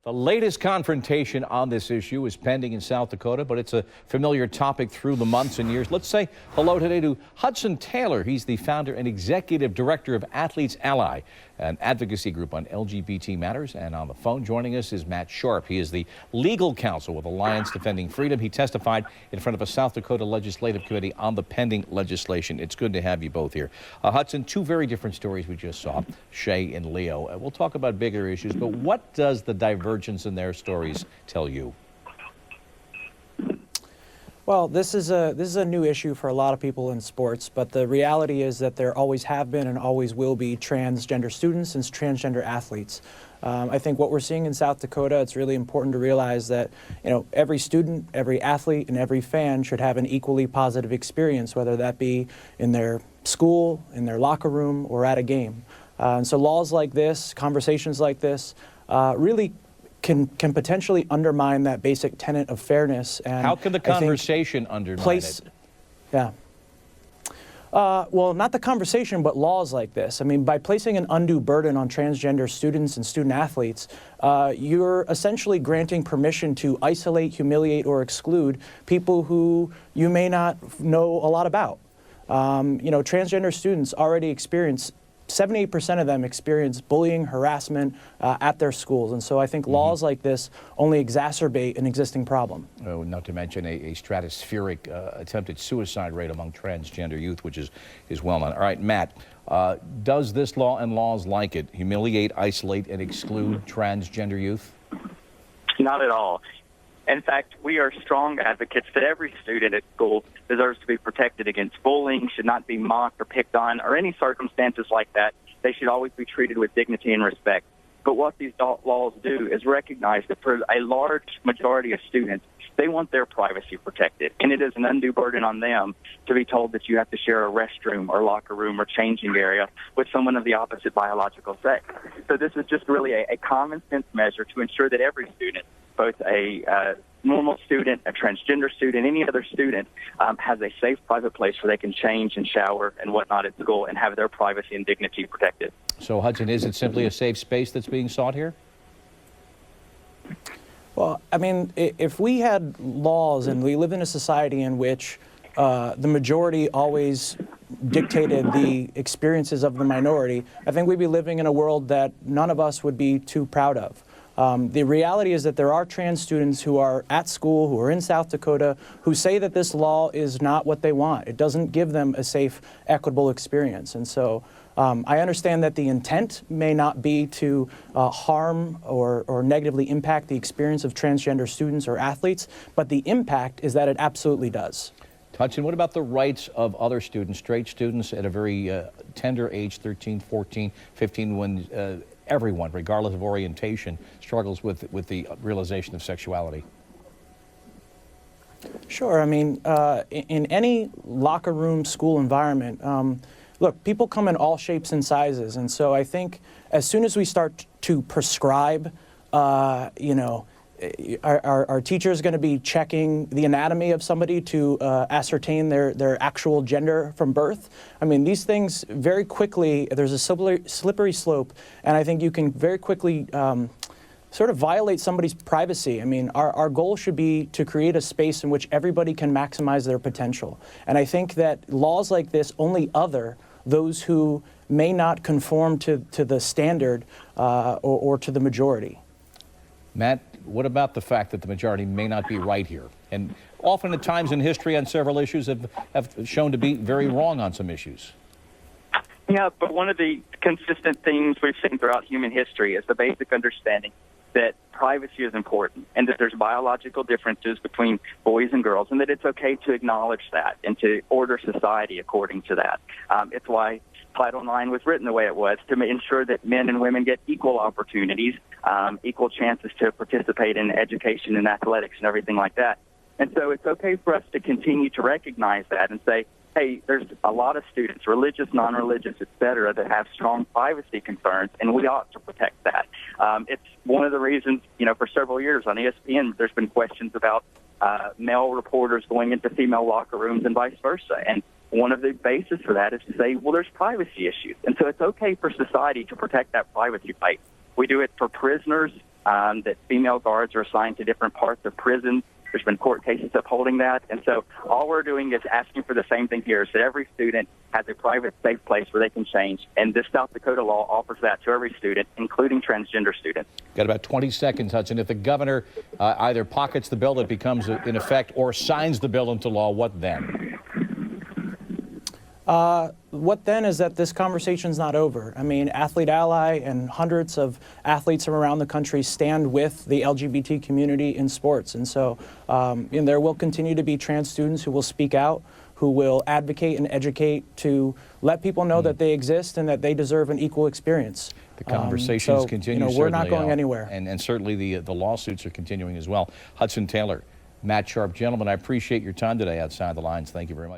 The latest confrontation on this issue is pending in South Dakota, but it's a familiar topic through the months and years. Let's say hello today to Hudson Taylor. He's the founder and executive director of Athletes Ally, an advocacy group on LGBT matters. And on the phone joining us is Matt Sharp. He is the legal counsel with Alliance Defending Freedom. He testified in front of a South Dakota Legislative Committee on the pending legislation. It's good to have you both here. Hudson, two very different stories we just saw, Shay and Leo. We'll talk about bigger issues, but what does the divergence in their stories tell you? Well, this is a new issue for a lot of people in sports, but the reality is that there always have been and always will be transgender students and transgender athletes. I think what we're seeing in South Dakota, it's really important to realize that, every student, every athlete, and every fan should have an equally positive experience, whether that be in their school, in their locker room, or at a game. And so laws like this, conversations like this, really can potentially undermine that basic tenet of fairness. And how can the conversation undermine it? Yeah. Well, not the conversation, but laws like this. I mean, by placing an undue burden on transgender students and student athletes, you're essentially granting permission to isolate, humiliate, or exclude people who you may not know a lot about. Transgender students already experience 78% of them experience bullying, harassment at their schools. And so I think laws like this only exacerbate an existing problem. Not to mention a stratospheric attempted suicide rate among transgender youth, which is well known. All right, Matt, does this law and laws like it humiliate, isolate, and exclude transgender youth? Not at all. In fact, we are strong advocates that every student at school deserves to be protected against bullying, should not be mocked or picked on, or any circumstances like that. They should always be treated with dignity and respect. But what these laws do is recognize that for a large majority of students, they want their privacy protected. And it is an undue burden on them to be told that you have to share a restroom or locker room or changing area with someone of the opposite biological sex. So this is just really a common sense measure to ensure that every student, both a normal student, a transgender student, any other student, has a safe private place where they can change and shower and whatnot at school and have their privacy and dignity protected. So, Hudson, is it simply a safe space that's being sought here? Well, I mean, if we had laws and we live in a society in which the majority always dictated the experiences of the minority, I think we'd be living in a world that none of us would be too proud of. The reality is that there are trans students who are at school, who are in South Dakota, who say that this law is not what they want. It doesn't give them a safe, equitable experience. And so I understand that the intent may not be to harm or negatively impact the experience of transgender students or athletes, but the impact is that it absolutely does. Hudson, what about the rights of other students, straight students at a very tender age, 13, 14, 15, when everyone, regardless of orientation, struggles with the realization of sexuality? Sure. I mean, in any locker room, school environment, look, people come in all shapes and sizes. And so I think as soon as we start to prescribe, our teacher is going to be checking the anatomy of somebody to ascertain their actual gender from birth. I mean, these things very quickly, there's a slippery slope, and I think you can very quickly sort of violate somebody's privacy. I mean, our goal should be to create a space in which everybody can maximize their potential. And I think that laws like this only other those who may not conform to the standard or to the majority. Matt, what about the fact that the majority may not be right here? And often at times in history on several issues have shown to be very wrong on some issues. Yeah, but one of the consistent themes we've seen throughout human history is the basic understanding that privacy is important and that there's biological differences between boys and girls and that it's okay to acknowledge that and to order society according to that. It's why Title IX was written the way it was, to ensure that men and women get equal opportunities, equal chances to participate in education and athletics and everything like that. And so it's okay for us to continue to recognize that and say, hey, there's a lot of students, religious, non-religious, et cetera, that have strong privacy concerns, and we ought to protect that. It's one of the reasons, for several years on ESPN, there's been questions about male reporters going into female locker rooms and vice versa. And one of the bases for that is to say, well, there's privacy issues. And so it's okay for society to protect that privacy right. We do it for prisoners, that female guards are assigned to different parts of prisons. There's been court cases upholding that. And so all we're doing is asking for the same thing here, is that every student has a private, safe place where they can change. And this South Dakota law offers that to every student, including transgender students. Got about 20 seconds, Hudson. If the governor either pockets the bill that becomes in effect or signs the bill into law, what then? What then is that this conversation's not over. I mean, Athlete Ally and hundreds of athletes from around the country stand with the LGBT community in sports. And so there will continue to be trans students who will speak out, who will advocate and educate to let people know that they exist and that they deserve an equal experience. The conversations continue. We're not going anywhere. And certainly the lawsuits are continuing as well. Hudson Taylor, Matt Sharp, gentlemen, I appreciate your time today outside the lines. Thank you very much.